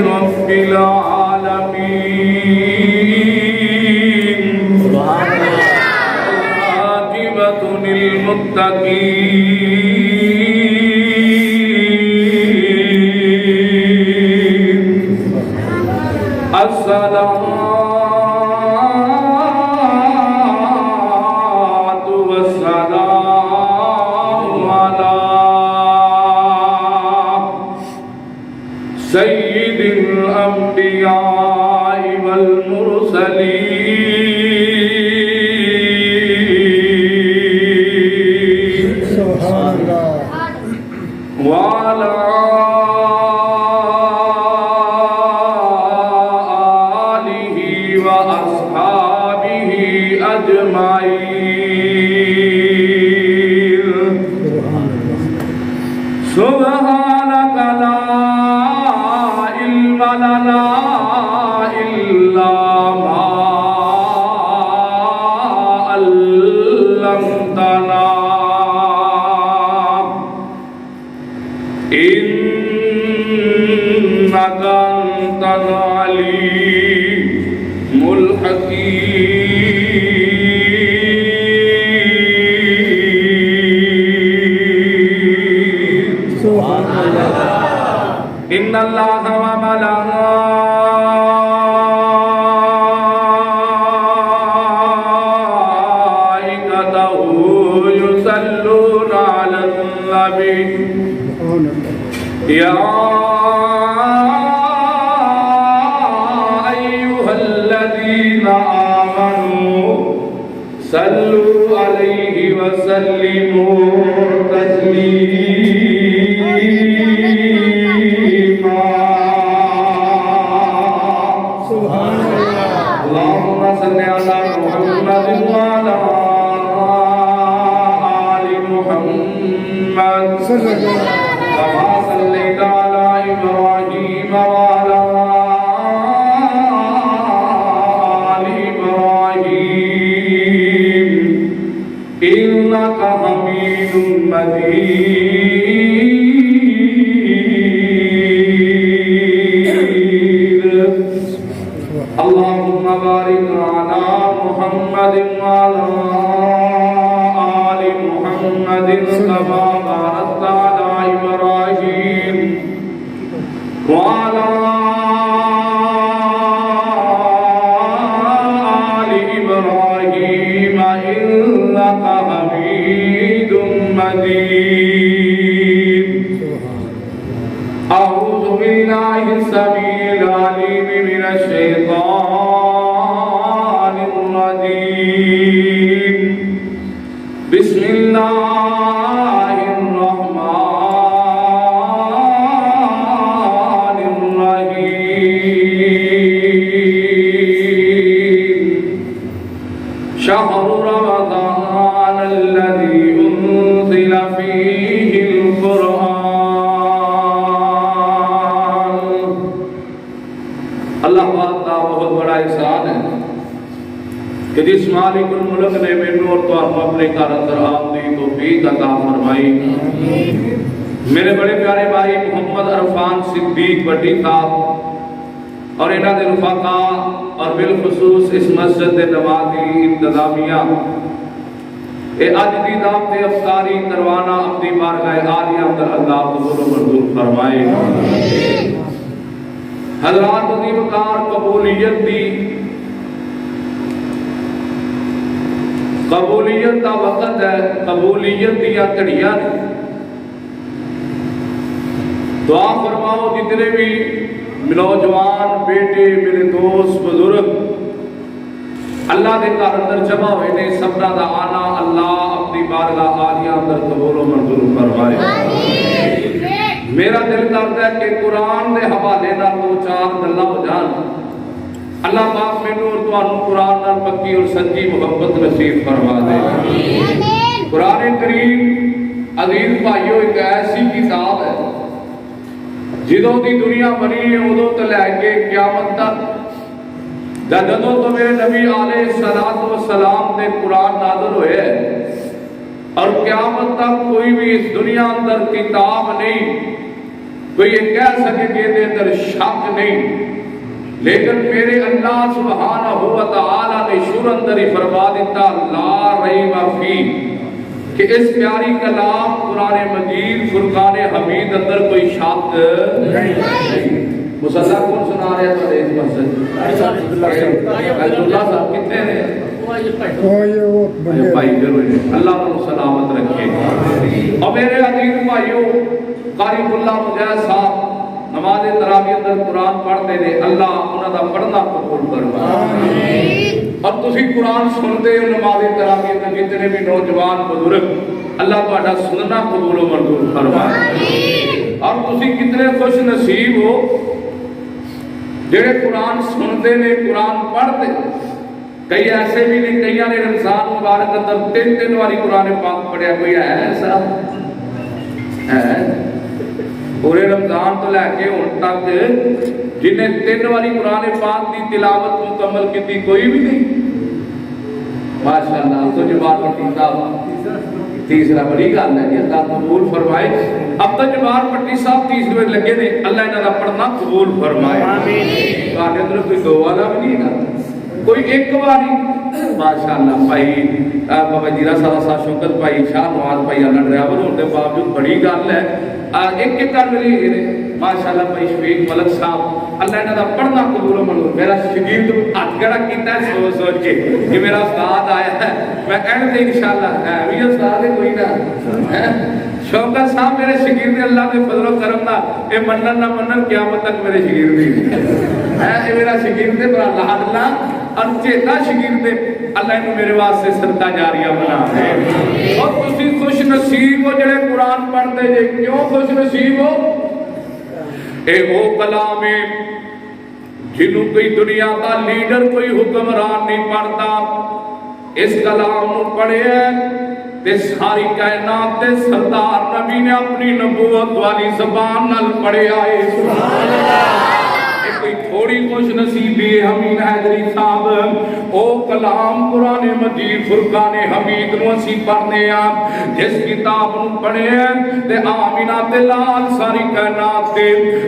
رب العالمين. والعاقبة للمتقين. الصلاة والسلام على سيد الأنبياء والمرسلين. سبحان الله. وعلى آله وأصحابه أجمعين. سبحانك لا علم لنا إلا ما علمتنا إنك أنت العليم الحكيم. سبحان الله. إن الله وملائكته يصلون على النبي. يا أيها الذين آمنوا صلوا عليه وسلموا تسليما. سبحان الله. اللهم صل على محمد وعلى آل محمد صلى الله عليه كما صليت على إبراهيم وعلى آل إبراهيم إنك حميد مجيد. اللهم بارك على محمد وعلى آل محمد كما باركت على إبراهيم وعلى آل إبراهيم إنك حميد مجيد. أعوذ بالله السميع العليم من الشيطان الرجيم. بسم الله الرحمن الرحيم. شهر رمضان الذي أنزل فيه القرآن. اللہ پاک کا بہت بڑا احسان ہے کہ جس مالک الملک نے مینوں اور تو اپنے گھر اندر آمدی توفیق عطا فرمائی. میرے بڑے پیارے بھائی محمد عرفان صدیق بٹی صاحب اور انہاں دے رفقا اور بالخصوص اس مسجد دے نمازی انتظامیہ اے اج دی دعوت افطاری کروانا اپنی بارگاہ عالیہ اندر اللہ قبول و منظور فرمائے. حضرات عظیم کار قبولیت دا وقت ہے، قبولیت دیا گھڑیاں نے. دعا فرماؤ جتنے بھی نوجوان بیٹے میرے دوست بزرگ اللہ دے گھر اندر جمع ہوئے نے سبنا دا آنا اللہ اپنی بارگاہ عالیہ اندر قبول و منظور فرمائے. میرا دل کرتا ہے کہ قرآن دے حوالے نال دو چار گلاں ہو جان. اللہ پاک مینوں اور تانوں قرآن نال پکی اور سچی محبت نصیب فرما دے. قرآن کریم عزیز بھائیو ایک ایسی کتاب ہے جدوں دی دنیا بنی ہے ادوں تو لے کے قیامت تک جدوں تو میرے نبی علیہ الصلوۃ والسلام دے قرآن نازل ہوئے اور قیامت تک کوئی بھی اس دنیا اندر کتاب نہیں کوئی یہ کہہ سکے کہ یہ اندر شک نہیں، لیکن میرے اللہ سبحانہ و تعالی نے شروع اندر ہی فرما دیتا لا ریب فی کہ اس پیاری کلام قرآن مجید فرقان حمید اندر کوئی شک نہیں۔ مسلح کون سنا رہے ہیں اس مسجد؟ عبداللہ صاحب کتنے ہیں؟ بھائی ضرور اللہ کو سلامت رکھے۔ اور میرے عزیز بھائیوں، قاری اللہ مجاہد صاحب نماز تراویح اندر قرآن پڑھتے ہیں، اللہ انہاں دا پڑھنا قبول فرمائے۔ اور تسی قرآن سنتے ہو نماز تراویح اندر جتنے بھی نوجوان بزرگ، اللہ تہاڈا سننا قبول و منظور فرمائے۔ اور تسی کتنے خوش نصیب ہو جڑے قرآن سنتے نے، قرآن پڑھتے۔ کئی ایسے بھی نہیں، کئی نے رمضان مبارک اندر تین واری قرآن پاک پڑھیا، کوئی ہے ایسا؟ ہے پورے رمضان تو لے کے ہن تک جنہیں 3 واری قرآن پاک دی تلاوت مکمل کی کوئی بھی نہیں؟ ماشاءاللہ۔ تو جبار پٹی صاحب تیسرا بڑی گل ہے کہ اللہ قبول فرمائے۔ اب تک جبار پٹی صاحب تیسرے لگے نے، اللہ انہاں دا پڑھنا قبول فرمائے۔ آمین۔ تواڈے اندر کوئی دو والا بھی نہیں ہے، کوئی ایک باری؟ ماشاءاللہ۔ بھائی بابا جیرا صاحب شوکت بھائی شاہ نواز بھائی اللہ ڈرائیور ہونے کے باوجود بڑی گل ہے، ایک ایک کر ملی ہے ماشاءاللہ۔ بھائی شفیق ملک صاحب اللہ انہاں دا پڑھنا قبول منظور۔ میرا شگرد ہاتھ کھڑا کیتا ہے سوچ سوچ کے کہ میرا استاد آیا ہے، میں کہنے دے انشاءاللہ ہے بھی استاد ہے کوئی نہ شوکت صاحب میرے شگرد اللہ کے فضل و کرم دا اے منن نہ منن قیامت تک میرے شگرد ہے، اے میرا شگرد ہے، بڑا لاڈلا اور چیتا شگرد ہے، اللہ انہوں میرے واسطے صدقہ جاریہ بنا ہے۔ اور تسی خوش نصیب ہو جڑے قرآن پڑھتے جے، کیوں خوش نصیب ہو؟ اے وہ کلام ہے جنہوں کوئی دنیا کا لیڈر کوئی حکمران نہیں پڑھتا، اس کلام نو پڑھے تے ساری کائنات تے سردار نبی نے اپنی نبوت والی زبان نال پڑھے آئے۔ سبحان اللہ۔ کوئی تھوڑی خوش نصیبی حمید حیدری صاحب او کلام قرآن مجید فرقان حمید نو اسی پڑھنے ہیں، جس کتاب نو پڑھے ہیں تے آمینہ تے لال ساری کائنات تے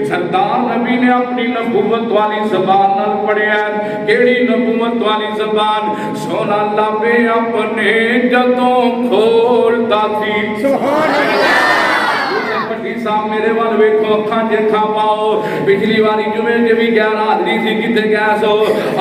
سردار نبی نے اپنی نبوت والی زبان نال پڑھے ہیں۔ کیڑی نبوت والی زبان؟ سونا اللہ پہ اپنے جدوں کھولتا تھی۔ سبحان اللہ۔ صاحب میرے وال ویکھو اکھاں دیکھا پاؤ، پچھلی واری جمعے جو بھی 11 حاضری تھی کتے گیا سو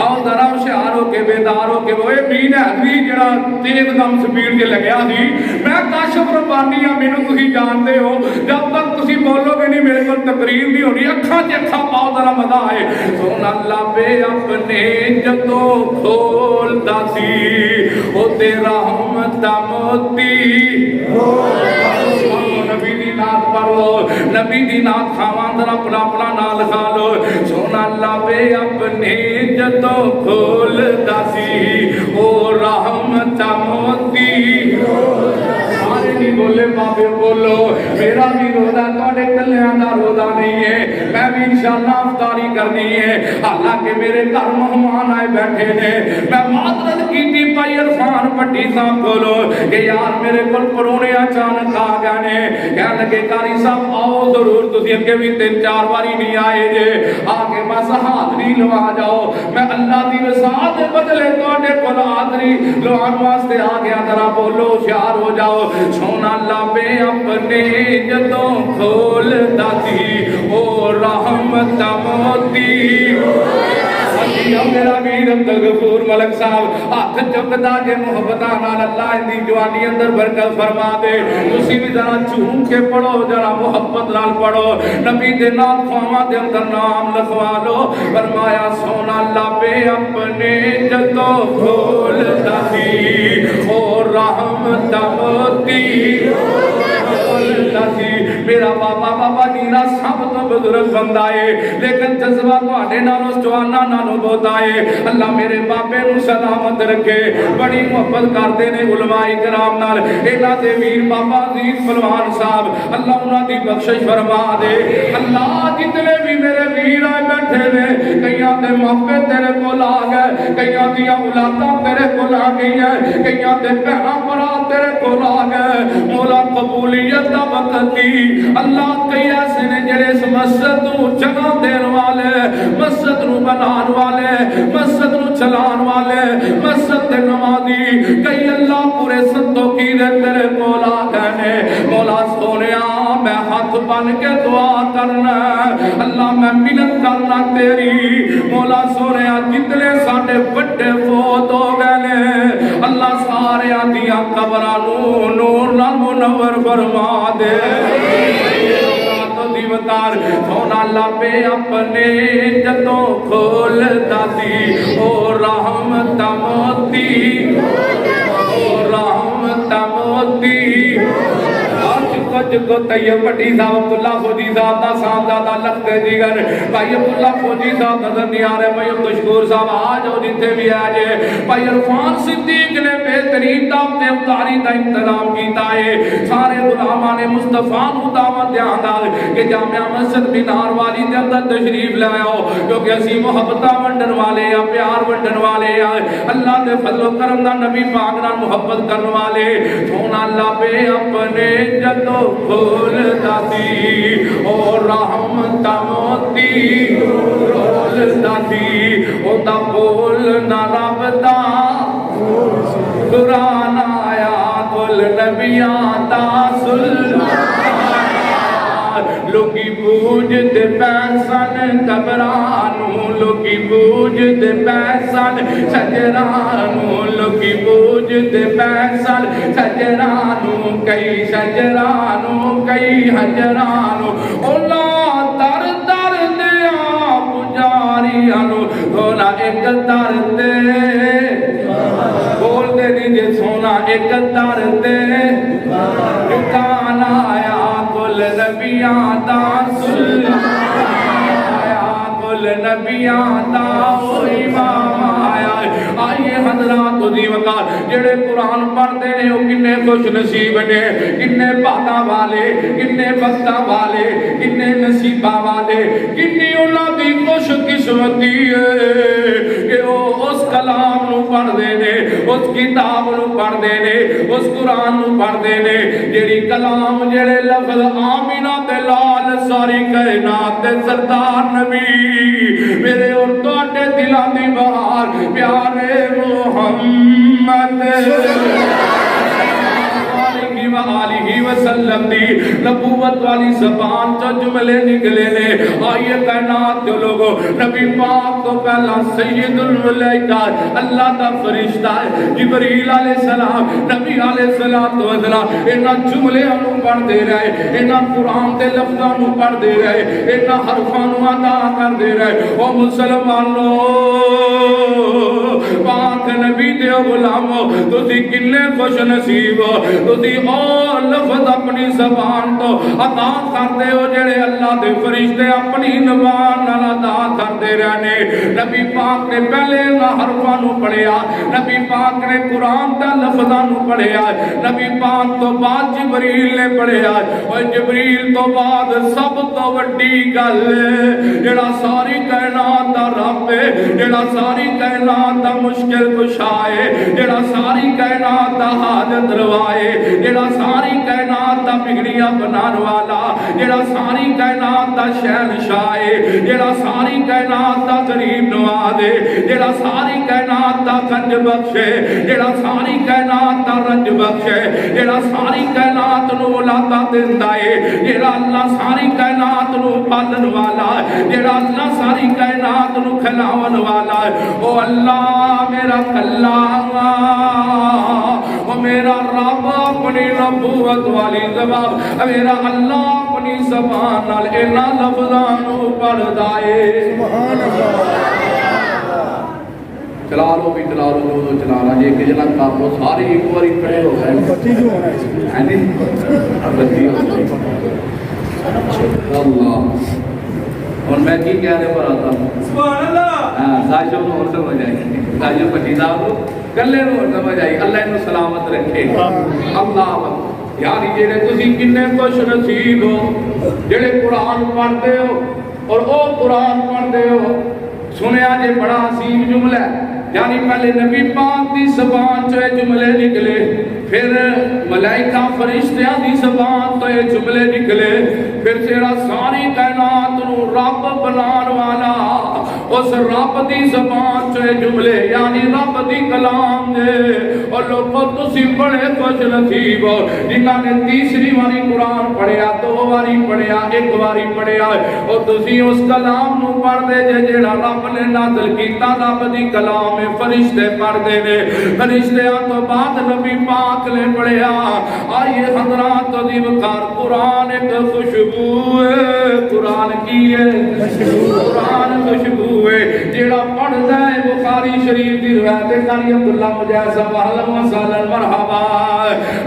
آؤ ذرا ہوشیار ہو کے بیدار ہو کے وہ مین حاضری جڑا تیز دم سپیڈ کے لگیا تھی، میں کاشف ربانی ہاں، مینوں تسی جانتے ہو، جب تک تسی بولو گے نہیں میرے کو تقریر نہیں ہونی، اکھاں دیکھا پاؤ ذرا مزہ آئے۔ سن اللہ پہ اپنے جدوں کھولتا سی او تیرا رحمت موتی نبی دی نات پڑھ لو، نبی دی نات خواندر اپنا اپنا نال کھا لو۔ سونا اللہ پہ اپنے جدوں کھولتا سی او رحمت موتی۔ سارے نہیں بولے بابے بولو، میرا بھی روزہ تواڈے کلیاں دا روزہ نہیں ہے، میں بھی انشاءاللہ افطاری کرنی ہے، حالانکہ میرے گھر مہمان آئے بیٹھے نے۔ میں معذرت کیتی پائی عرفان پٹی صاحب کولو کہ یار میرے کول پرونے اچانک آ گئے نے، کہنے لگے قاری صاحب آؤ ضرور، تسی اگے بھی 3-4 باری نہیں آئے جے، آگے بس حاضری لوا جاؤ، میں اللہ دی رضا دے بدلے تواڈے کول حاضری لوان واسطے آ گیا، ذرا بولو ہوشیار ہو جاؤ۔ سونا اللہ پہ اپنے جدوں کھولتا سی او رحمت موتی۔ میرا ویر عبدالغفور ملک صاحب ہاتھ چکدا جے محبتاں نال اللہ دی جوانی اندر برکت فرما دے، تسی بھی ذرا جھوم کے پڑھو، ذرا محبت نال پڑھو، نبی دے نام خواہاں دے اندر نام لکھوا لو۔ فرمایا سونا اللہ پہ اپنے جدوں کھولتا سی او رحمت موتی۔ میرا بابا بابا جینا سب تو بزرگ بندہ ہے، لیکن جذبہ تواڈے نالوں جواناں نالوں بہت آئے۔ اللہ میرے بابے نو سلامت رکھے، بڑی محبت کرتے نے علماء کرام نال، انہاں دے ویر بابا عزیز پلوان صاحب اللہ انہاں دی بخشش فرما دے۔ اللہ جتنے بھی میرے ویر آئے بیٹھے نے، کئیاں دے دے ماپے تیرے کول آ گئے کئیاں دیاں اولاداں تیرے کول آ گئیاں کئیاں دے بہناں بھرا تیرے کول آ گئے مولا قبولیت دا وقت دی اللہ کئی ایسے نے جڑے اس مسجد نو جگہ دین والے مسجد نو بنان والے مسجد نو چلان والے مسجد دے نمازی کئی اللہ پورے سنتو کی دے تیرے کول آ گئے نے مولا سونیا میں ہاتھ بن کے دعا کرنا اللہ میں منت کرنا تیری مولا سونیا جتنے ساڈے بڑے فوت ہو گئے نے اللہ سارے دیاں قبراں نو نور نال منور فرما دے دیوتار سونا لابے اپنے جدوں کھول داتی او رحمت موتی او رحمت موتی کچھ کو طیب پٹی صاحب عبداللہ فوجی صاحب دا صاحبزادہ لگتے دیگر بھائی عبداللہ فوجی صاحب نظر نہیں آ رہے بھائی عبدالشکور صاحب آج ہو جتے بھی آجے بھائی عرفان صدیق نے بہترین دعوت افطاری دا انتظام کیتا ہے سارے غلامان مصطفیٰ نو دعوت دیان دال کہ جامعہ مسجد مینار والی دے اندر تشریف لے آؤ کیونکہ اسی محبتہ ونڈن والے یا پیار ونڈن والے یا اللہ دے فضل و کرم دا نبی پاک نال محبت کرن والے سونا اللہ پہ اپنے جدو کھول داتی اور رحمت موتی رول داتی او دا بولنا رب دا قرآن آیا کل نبیان دا سلطان لوگی بوجھ دے پیسان قبرانو لوگی بوجھ دے پیسان شجرانو لوگی بوجھ دے پیسان شجرانو کئی شجرانو کئی حجرانو اولا در در دیا پجاریانو سونا ایک در دے بول دے دیجے سونا ایک در دے دکان آیا کل نبیان دا سلطان آیا کل نبیان دا امام آیا آئیے حضرات و دیوکار جڑے قرآن پڑھتے ہیں وہ کنے خوش نصیب نے کنے باتاں والے کنے بختاں والے کنے نصیبہ والے کنے انہاں دی خوش قسمتی ہے کہ وہ اس کلام نو پڑھ دے نے اس کتاب نو پڑھ دے نے اس قرآن نو پڑھ دے نے جڑی کلام جڑے لفظ آمینہ تے لال ساری کائنات تے سردار نبی میرے اور توڑے دلان دی بہار پیارے محمد آلہ وسلم دی نبوت والی زبان جو جملے نکلے نے آئیے کائنات جو لوگوں نبی پاک تو پہلا سید الملائکہ اللہ دا فرشتہ ہے جبریل علیہ السلام نبی علیہ السلام انہا جملے انہوں پڑھ دے رہے انہا قرآن دے لفظاں انہوں پڑھ دے رہے انہا حرفانوں ادا کر دے رہے او مسلمانوں پاک نبی دے غلاموں تو تھی کنے خوش نصیب تو تھی اور لفظ اپنی زبان تو عطا کر دے ہو جڑے اللہ دے فرشتے اپنی زبان نال عطا کر دے رہنے نبی پاک نے پہلے حرفاں نو پڑھیا نبی پاک نے قرآن دا لفظاں نو پڑھیا نبی پاک تو بعد جبریل نے پڑھیا اور جبریل تو بعد سب تو وڈی گل جڑا ساری کائنات دا رب ہے جڑا ساری کائنات دا مشکل کشا ہے جڑا ساری کائنات دا حاجت روا ہے جڑا ساری کائنات دا بگڑیاں بنان والا جڑا ساری کائنات دا شہنشاہ ہے جڑا ساری کائنات دا غریب نواز ہے جڑا ساری کائنات دا گنج بخش ہے جڑا ساری کائنات دا رنج بخش ہے جڑا ساری کائنات نو ولادہ دیندا ہے جڑا اللہ ساری کائنات نو پالن والا ہے جڑا اللہ ساری کائنات نو کھلاون والا ہے او اللہ میرا کلام او میرا رب اپنی نبوت والی زبان میرا اللہ اپنی زبان نال انہاں لفظاں نو پڑھدا ہے سبحان اللہ چلا لو بھی چلا لو دو چلا لو ایک جنا کام لو سارے ایک بار کھڑے ہو گئے بتی جو ہونا ہے نہیں بتی اللہ اور میں کی کہنے پر آتا ہوں سبحان اللہ ہاں سائشوں کو اور سمجھ آئی سائشوں پٹی صاحب گلے نو اور سمجھ آئی اللہ انہوں سلامت رکھے اللہ یعنی جڑے تسی کنے خوش نصیب ہو جڑے قرآن پڑھتے ہو اور او قرآن پڑھتے ہو سنیا جے بڑا عظیم جملہ ہے، یعنی پہلے نبی پاک دی زبان چو یہ جملے نکلے، پھر ملائکہ فرشتیاں دی زبان تو یہ جملے نکلے، پھر تیرا ساری کائنات نو رب بنان والا اس رب دی زبان چو یہ جملے یعنی رب دی کلام دے، اور لوگوں تسی بڑے خوش نصیب ہو جنہاں نے تیسری واری قرآن پڑھیا، دو واری پڑھیا، ایک واری پڑھیا، اور تسی اس کلام نو پڑھ دے جے جیڑا رب نے نازل کیتا رب دی کلام میں فرشتے پڑھ دے نے، فرشتیاں تو بعد نبی پاک نے پڑھیا۔ آئیے حضرات دی وقار قرآن ایک خوشبو ہے، قرآن کی ہے قرآن خوشبو ہے، جیڑا پڑھ دے بخاری شریف دی روایت کاری عبداللہ مجاہد صاحب اہلا و سہلا مرحبا،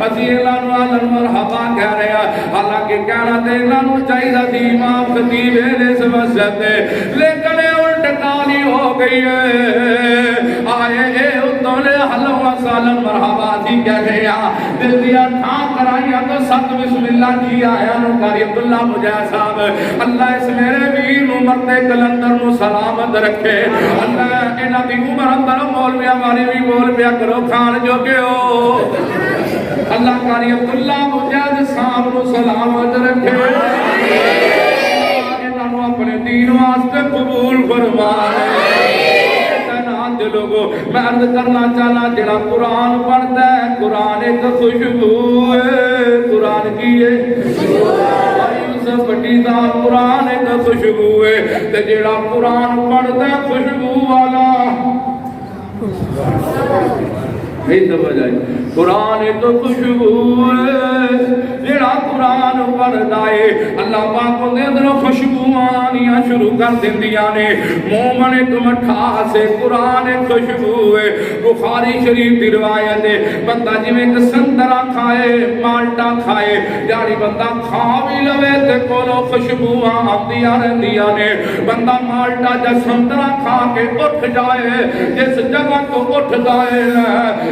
اسی اعلان والا مرحبا کہہ رہے ہیں، حالانکہ کہنا تے اعلان چاہیے تھی امام خطیب نے سمجھتے لیکن الٹ کالی ہو گئی ہے۔ آئے اے اتولے اہلا و سہلا مرحبا تھی کہہ گیا، دل دیا تھا کرائیا تو ست بسم اللہ جی آیا نو کاری عبداللہ مجاہد صاحب، اللہ اس میرے ویر نو مرتے کلندر نو سلامت رکھے، اللہ انہاں دی عمر اندر مولوی ہماری بھی بول پیا کرو کھان جو کہ ہو، اللہ کاری عبداللہ مجاہد صاحب نو سلامت رکھے، انہاں نو اپنے دین واسطے قبول فرمائے۔ لوگوں میں عرض کرنا چاہنا جڑا قرآن پڑھتا ہے قرآن ایک خوشبو ہے، قرآن کی ہے یوسف بٹی دا قرآن ایک خوشبو ہے، تے جڑا قرآن پڑھتا ہے خوشبو والا قرآن ایک خوشبو ہے، جڑا قرآن پڑھدا ہے اللہ پاک دے اندر خوشبو آنیاں شروع کر دیندیاں نے، مومن ایک مٹھاس ہے، قرآن ایک خوشبو ہے۔ بخاری شریف دی روایت ہے بندہ جویں ایک سنترا کھائے مالٹا کھائے، یعنی بندہ کھا بھی لوے تے کولو خوشبو آندیاں رہندیاں نے، بندہ مالٹا یا سنترا کھا کے اٹھ جائے جس جگہ تو اٹھ جائے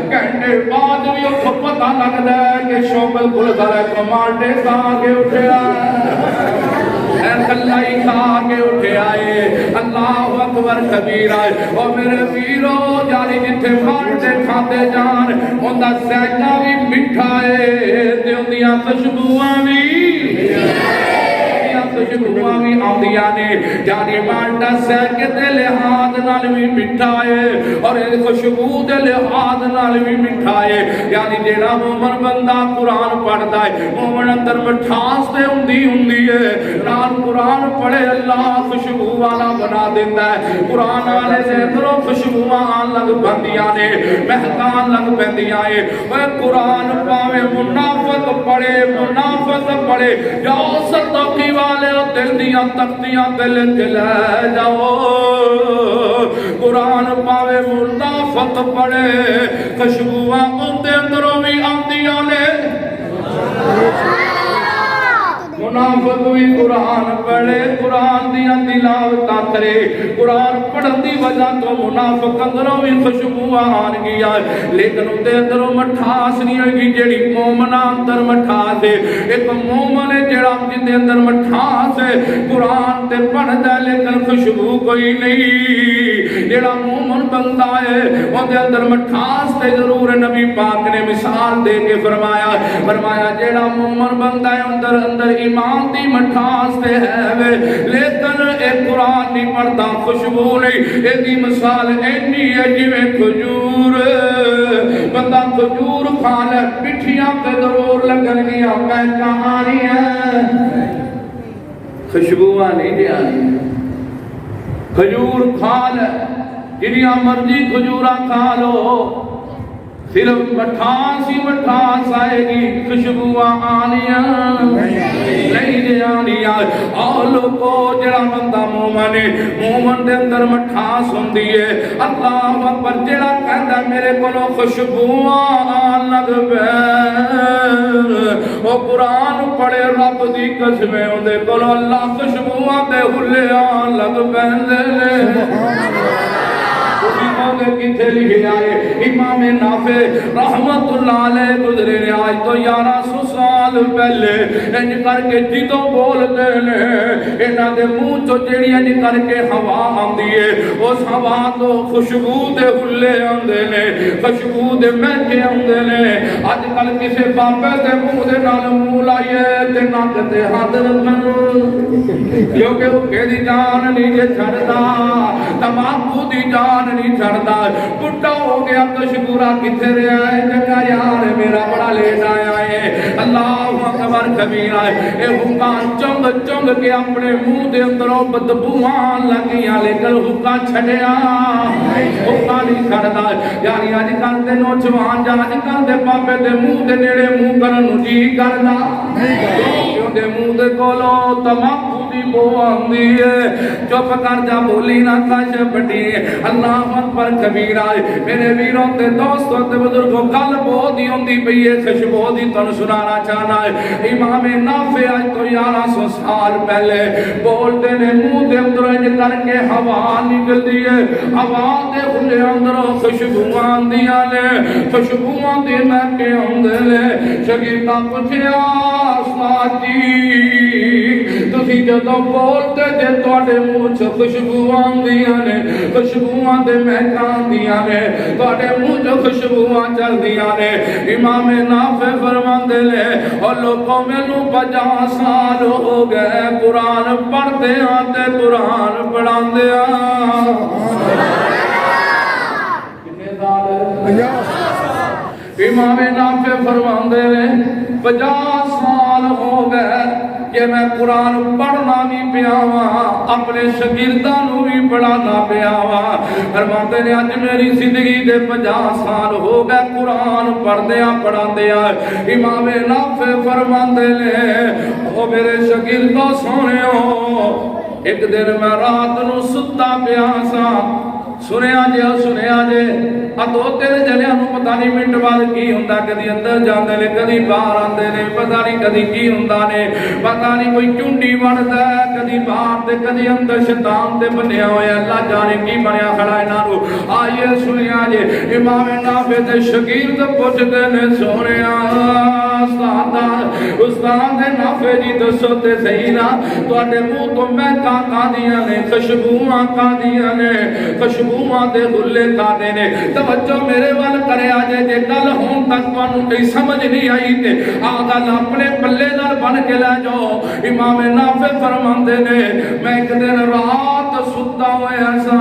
گھنٹے بعد بھی اس کو پتہ لگتا ہے کہ شوبل کل کرے کمالٹے کھا کے اٹھے آئے، کلائی کھا کے اٹھے آئے، اللہ اکبر کبیر آئے، اور میرے ویرو جاری جتھے مالٹے کھاتے جان اندہ سیجہ بھی مٹھائے تے اندیاں خوشبوਆਂ بھی خوشبوਆਂ بھی آندیاں نے، یعنی مالٹا سیکے دے لحاظ نال بھی مٹھائے اور خوشبو دے لحاظ نال بھی مٹھائے، یعنی جیڑا مومن بندہ قرآن پڑھدا ہے مومن اندر مٹھاس تے ہوندی ہے، نال قرآن پڑھے اللہ خوشبو والا بنا دیتا ہے، قرآن والے سے اندروں خوشبوਆਂ آن لگ پندیاں نے، مہکان لگ پندیاں ہے۔ اے قرآن پاوے منافق پڑھے یا صدقی والے دل دیاں تختیاں دل لے جاؤ، قرآن پاوے منافق پڑھے خوشبوਆਂ اندے اندروں بھی آندیاں نے، منافق بھی قرآن پڑھے قرآن دیا تلاوتاں کرے، قرآن پڑھن دی وجہ تو منافق اندروں بھی خوشبوਆਂ آن گیا، لیکن اندے اندروں مٹھاس نہیں ہوئی گی جیڑی مومنہ اندر مٹھاس ہے۔ ایک مومن ہے جیڑا جندے اندر مٹھاس ہے قرآن تے پڑھ دے لیکن خوشبو کوئی نہیں، جیڑا مومن بندہ ہے اندے اندر مٹھاس تے ضرور نبی پاک نے مثال دے کے فرمایا جیڑا مومن بندہ ہے اندر ایمان دی مٹھاس تے ہے وے، لیکن ایک قرآن نہیں پڑھتا خوشبو نہیں، ایک دی مثال اینی ہے جویں کھجور، بندہ کھجور کھا لے پٹھیاں تے ضرور لگن گیا میں کہانی ہے، خوشبوਆਂ نہیں دے آنی، کھجور کھا لے جنیاں مرضی کھجورا کھا لو صرف مٹھاس ہی مٹھاس آئے گی، خوشبوਆਂ آنیاں نہیں دے آنیاں۔ اور لوگو جڑا بندہ مومن ہے مومن دے اندر مٹھاس ہوندی ہے، اللہ اکبر جڑا کہندا میرے کولوں خوشبوਆਂ آن لگ پے، او قرآن پڑھے رب دی قسم اودے کولوں اللہ خوشبوਆਂ تے حلے آن لگ پیندے نے۔ دے کتھے لکھے آئے امام نافع رحمت اللہ علیہ گزرے نے آج تو 1100 سال پہلے انج کر کے جدوں بولتے ہیں انہاں دے منہ چوں جیڑی انج کر کے ہوا آندی ہے اس ہوا تو خوشبو دے ہلے آندے نے خوشبو دے مہکے آندے نے اج کل کسے بابے دے منہ دے نال منہ لائیے تے نک تے ہاتھ رکھن کیونکہ وہ کہدی جان نہیں جے چھڑدا تماکو دی جان نہیں چھڑدا بڈھا ہو گیا کشکورا کتھے رہیا ہے جگہ یار میرا بڑا لیٹ آیا ہے اللہ اکبر کبیرہ اے حکا چنگ چنگ کے اپنے منہ دے اندروں بدبوواں لگیاں لیکن حکا چھڑیا حکا نہیں چھڑدا یاری اج کل دے نوجوان جان اج کل دے بابے دے منہ دے نیڑے منہ کرن نوں جی کردا کیوں دے منہ دے کولو تماکو دی بو آندی ہے چپ کر جا بولی نہ کش بٹی اللہ اکبر کبیرہ میرے ویروں تے دوستوں تے بزرگوں گل بہت ہی ہوندی پئی ہے خوشبو دی تن سنانا چاہنا ہے امام نافع اج تو 1100 سال پہلے بولتے نے منہ دے اندر انج کر کے ہوا نکلدی ہے ہوا دے کھلے اندروں خوشبو آندیاں نے خوشبو دے مہکے ہوندے نے شاگرداں پوچھیا استاد جی تسی جدوں بولتے جے تواڈے منہ چ خوشبو آندیاں نے خوشبو دے مہکاں آندیاں نے تواڈے منہ چ خوشبو چلدیاں نے امام نافع فرماندے نے او لوکوں مینوں 50 سال ہو گئے قرآن پڑھدے ہاں تے قرآن پڑھاندے ہاں کتنے سال امام نافع فرماندے نے 50 سال ہو گئے کہ میں قرآن پڑھنا بھی پیا اپنے شاگرداں نوں بھی پڑھانا پیا فرماندے نے اج میری زندگی دے 50 سال ہو گئے قرآن پڑھدیاں پڑھاندیاں امام نافع فرماندے نے او میرے شاگردوں سونےو ایک دن میں رات نوں ستا پیا سا سنیا جے دو تین جنیاں نوں پتہ نہیں منٹ بعد کی ہوندا کدی اندر جاندے نے کدی باہر آندے نے پتہ نہیں کدی کی ہوندا نے پتہ نہیں کوئی چونڈی بندا ہے کدی باہر تے کدی اندر شیطان تے بنیا ہویا اللہ جانے کی بنیا کھڑا انہاں نوں آئیے سنیا جے امام نافع دے شاگرد پوچھدے نے سونیا استاد نافع جی دسو تے صحیح نا تواڈے منہ تو مہکاں کاندیاں نے خوشبوواں کاندیاں نے خوشبوواں دے گلے کاندے نے توجہ میرے وال کریا جے گل ہون تک تانوں کوئی سمجھ نہیں آئی تے آ گل اپنے پلے نال بن کے لے جاؤ امام نافع فرماندے نے میں ایک دن رات ستا ہویا سا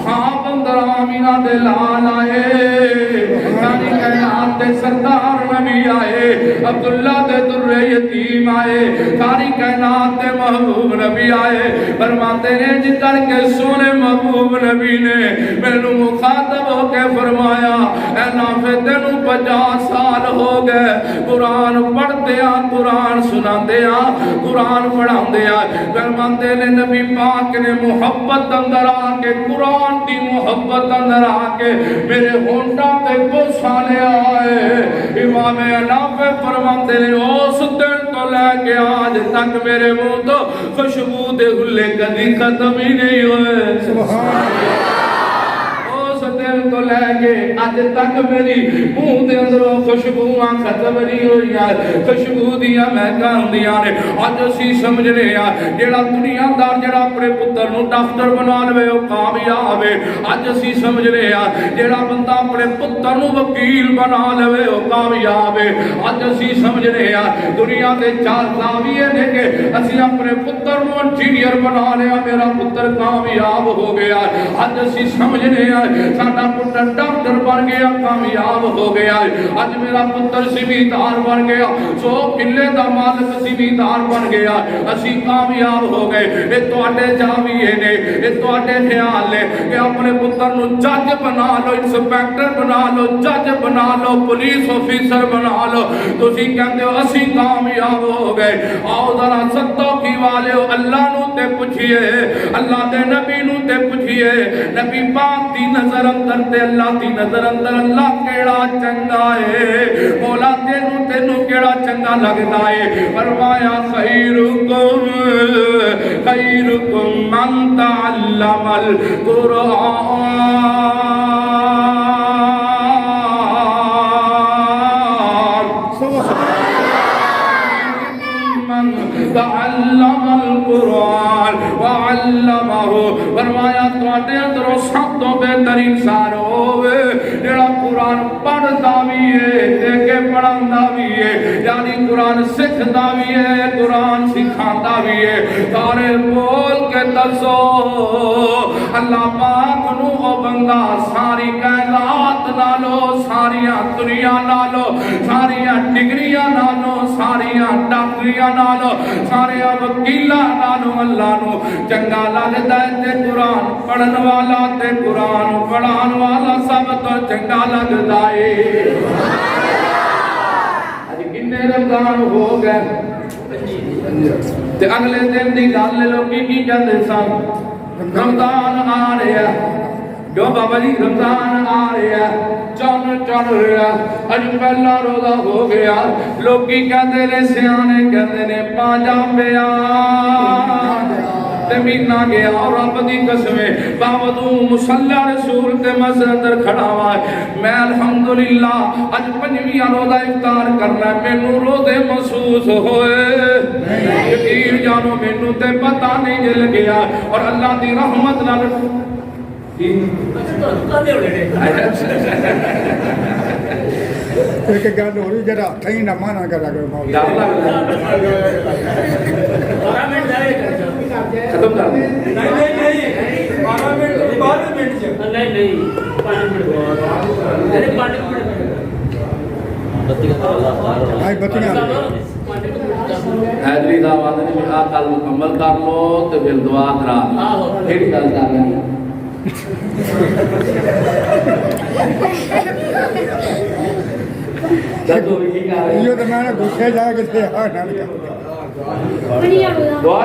خواب اندر آمینہ دے لال آئے ساری کائنات دے سردار نبی آئے عبداللہ دے در یتیم آئے ساری کائنات دے محبوب نبی آئے فرماتے ہیں جی کر کے سونے محبوب نبی نے مینوں مخاطب ہو کے فرمایا اے نافع تینوں 50 سال ہو گئے قرآن پڑھتے آ قرآن سناندے آ قرآن پڑھاندے آ فرماتے نے نبی پاک نے محبت اندر آ کے قرآن دی محبت اندر آ کے میرے ہونٹاں تے بوسا لے آئے امام نافع فرماتے نے اس دن تو لے کے آج تک میرے منہ تو خوشبو دے گلے کدی ختم ہی نہیں ہوئے سبحان اللہ دن تو لے کے اج تک میری منہ دے اندروں خوشبوواں ختم نہیں ہوئی خوشبو دیاں مہکاں ہوندیاں نے اج اسی سمجھنے آ جڑا دنیا دار جڑا اپنے پتر نوں ڈاکٹر بنا لوے او کامیاب ہے اج اسی سمجھنے آ جڑا بندہ اپنے پتر نوں وکیل بنا لوے او کامیاب ہے اج اسی سمجھنے آ دنیا دے چار زاویے نے کہ اسی اپنے پتر نوں انجینئر بنا لیا میرا پتر کامیاب ہو گیا اج اسی سمجھنے آ ساڈا پتر ڈاکٹر بن گیا کامیاب ہو گیا اج میرا پتر زمیندار بن گیا 100 کلے دا مالک زمیندار بن گیا اسی کامیاب ہو گئے اے تواڈے جاویے نے اے تواڈے خیال نے کہ اپنے پتر نوں جج بنا لو انسپیکٹر بنا لو جج بنا لو پولیس آفیسر بنا لو تسی کہندے ہو اسی کامیاب ہو گئے آؤ ذرا ستو کی والے اللہ نوں تے پوچھئے اللہ دے نبی نوں تے پوچھئے نبی پاک دی نظر اندر تے اللہ دی نظر اندر اللہ کیڑا چنگا ہے مولا تینوں کیڑا چنگا لگدا ہے فرمایا خیرکم من تعلم القرآن تواڈے اندروں سب تو بہتر انسان ہووے جڑا قرآن پڑھدا وی ہے تے کہ پڑھاندا وی ہے، یعنی قرآن سکھدا وی ہے قرآن سکھاندا وی ہے۔ سارے بول کے دسو اللہ پاک نو او بندہ ساری کائنات نالو، ساریاں دنیا نالو، ساریاں ڈگریاں نالو، ساریاں ڈاکٹریاں نالو، ساریاں وکیلاں نالو اللہ نو چنگا لگدا ہے تے قرآن پڑھن والا تے قرآن پڑھان والا سب تو چنگا لگدا ہے۔ اج کنے رمضان ہو گئے تے اگلے دن دی گل لوکی کی کہندے سن رمضان آ رہا جو بابا جی رمضان آ رہا چن چڑھ رہا اج پہلا روزہ ہو گیا، لوکی کہندے نے سیانے کہندے نے پانجا پیا تے مہینہ گیا اور رب دی قسمیں باوجود مصلی رسول تے مسجد اندر کھڑا ہوا میں الحمدللہ اج پنجویں روزہ افطار کرنا مینوں روزے محسوس ہوئے یقین جانو مینوں تے پتہ نہیں چل گیا اور اللہ دی رحمت نال ایک گل ہو رہی جڑا ہاتھ ہی نہ مانا کرا کرو مولا ختم کر بتیاں حیدری صاحب آدھے نے آ کل مکمل کر لو تو پھر دعا کرا پھر گل کر لیں یہ تو میں نے گھسے جا کے تھے ہاں ڈال کے دعا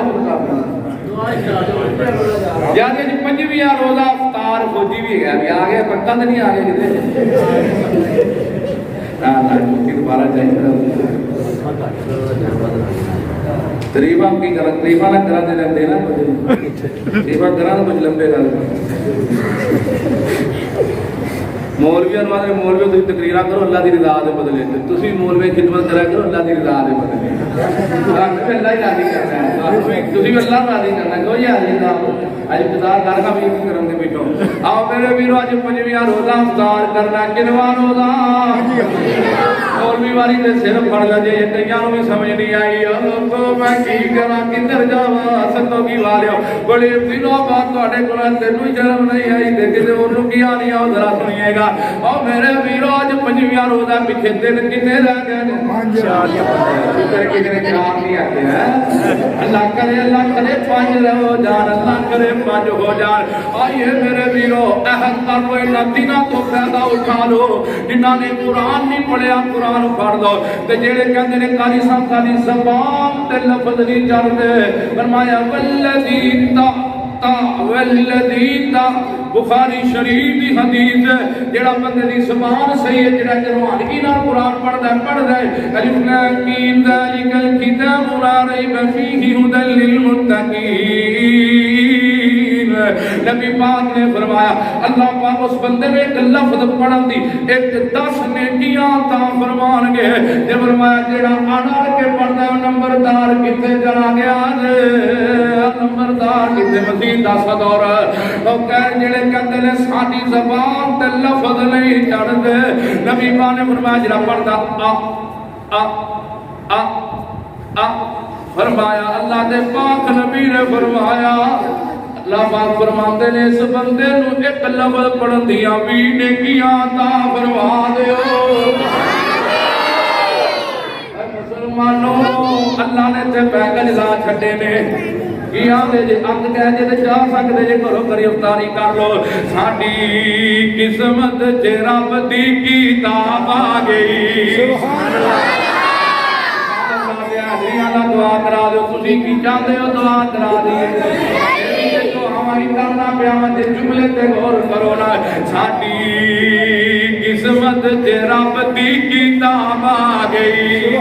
یعنی جی پنجویں روزہ افطار فوجی بھی ہے ابھی آگے پکا تو نہیں آگے کتنے دوبارہ چاہیے تقریبا کی کرا تقریبا نہ کرا دے لیندے نا تقریبا کرا تو کچھ لمبے کر مولویاں نو آدھے مولوی تسی تقریرا کرو اللہ دی رضا دے بدلے تسی مولوی خدمت کرا کرو اللہ دی رضا دے بدلے اللہ ہی راضی کرنا ہے تسی اللہ راضی کرنا کوئی حاضری دا اج انتظار کر کا بھی کرن دے بیٹھو آؤ میرے ویرو اج پنجویں روزہ افطار کرنا کنواں روزہ مولوی والی دے سر پھڑ لجے کئیاں نوں بھی سمجھ نہیں آئی تو میں کی کراں کدھر جاواں سنو کی والیو بڑے دنوں بعد تواڈے کول تینوں شرم نہیں آئی تے کتے اونوں کی آنی آ ذرا سنیے گا او میرے ویرو اج پنجویں روزہ پیچھے دن کنے رہ گئے پانچ کر کے کنے چار نہیں آتے ہیں اللہ کرے پانچ رہو جان اللہ کرے پانچ ہو جان آئیے میرے ویرو عہد کر لو ان دنوں تو فائدہ اٹھا لو جنہاں نے قرآن نہیں پڑھیا قرآن پڑھ دو تے جڑے کہندے نے قاری صاحب دی زبان تے لفظ نہیں چڑھدے فرمایا والذی بخاری شریف دی حدیث جڑا بندے دی زبان صحیح ہے جڑا روحانی نال قرآن پڑھدا ہے الف لام میم ذالک الکتاب لا ریب فیہ ھدی للمتقین نبی پاک نے فرمایا اللہ پاک اس بندے میں ایک لفظ پڑھن دی ایک 10 نیکیاں تا فرمان گے تے فرمایا جڑا اڑ کے پڑھدا ہے نمبردار کتے چلا گیا نمبردار کتے مزید دا صدور او کہہ جڑے کہندے نے ساڈی زبان تے لفظ نہیں چڑھدے نبی پاک نے فرمایا جڑا پڑھدا فرمایا اللہ دے پاک نبی نے فرمایا اللہ پاک فرماندے نے اس بندے نو ایک لفظ پڑھن دیاں 20 نیکیاں عطا فرما دیو مسلمانوں اللہ نے تے پیغل لا چھڈے نے کیاں دے جے اگ کہہ جے تے جا سکدے جے گھروں گرفتاری کر لو ساڈی قسمت چ رب دی کتاب آ گئی سبحان اللہ دعا کرا دو تسی کی چاہتے ہو دعا کرا دی تو ہماری کرنا پیا تے جملے تے غور کرو نا ساڈی قسمت تے رب دی کتاب آ گئی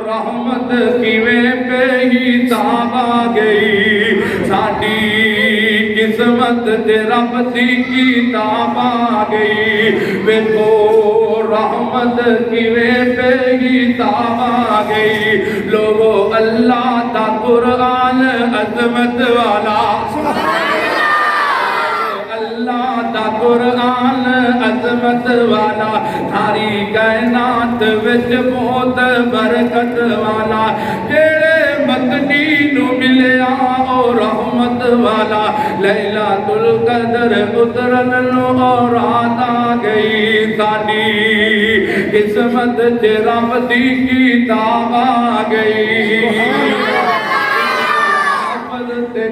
رحمت کیویں بے حساب آ گئی ساڈی قسمت تے رب دی کتاب آ گئی ویکھو رحمت کیویں بے حساب آ گئی لوگو اللہ دا قرآن عظمت والا اللہ دا قرآن عظمت والا ساری کائنات وچ بہت برکت والا جیڑے مدنی نو ملیا او رحمت والا لیلۃ القدر اترن نو رات آ گئی ساڈی قسمت تے رب دی کتاب آ گئی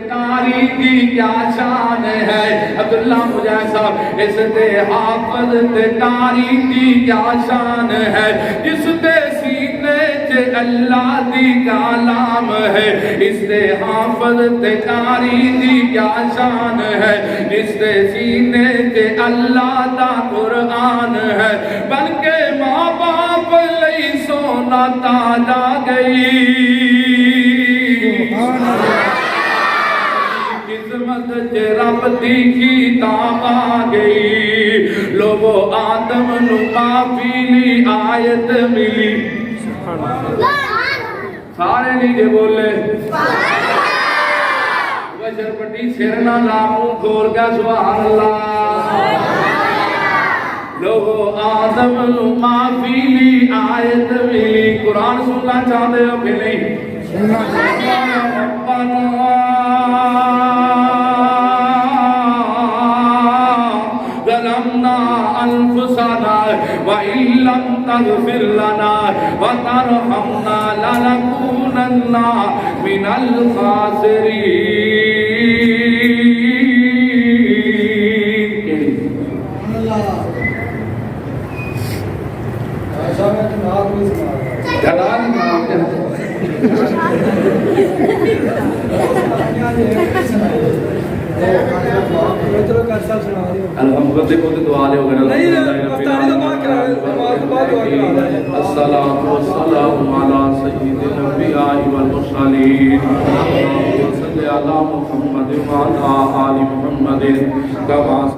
قاری کی کیا شان ہے عبداللہ مجاہد صاحب اس تے حافظ تے قاری کی کیا شان ہے جس تے سینے تے اللہ دی کلام ہے اس تے حافظ تے قاری دی کیا شان ہے جس تے سینے تے اللہ دا قرآن ہے بلکہ ماں باپ لئی سونا تاج آ گئی قسمت تے رب دی کتاب آ گئی لوگو آدم نو معافی لی آیت ملی سارے نہیں جے بولے بشر پٹی سرنا لاموں کھول گا سبحان اللہ لوگو آدم نو معافی لی آیت ملی قرآن سننا چاہتے ہو کہ نہیں وَإِن لَّمْ تَغْفِرْ لَنَا وَتَرْحَمْنَا لَنَكُونَنَّ مِنَ الحمد کو دعا لے الصلاۃ والسلام علی سید الانبیاء والمرسلین صلی علی محمد وعلی آل محمد کما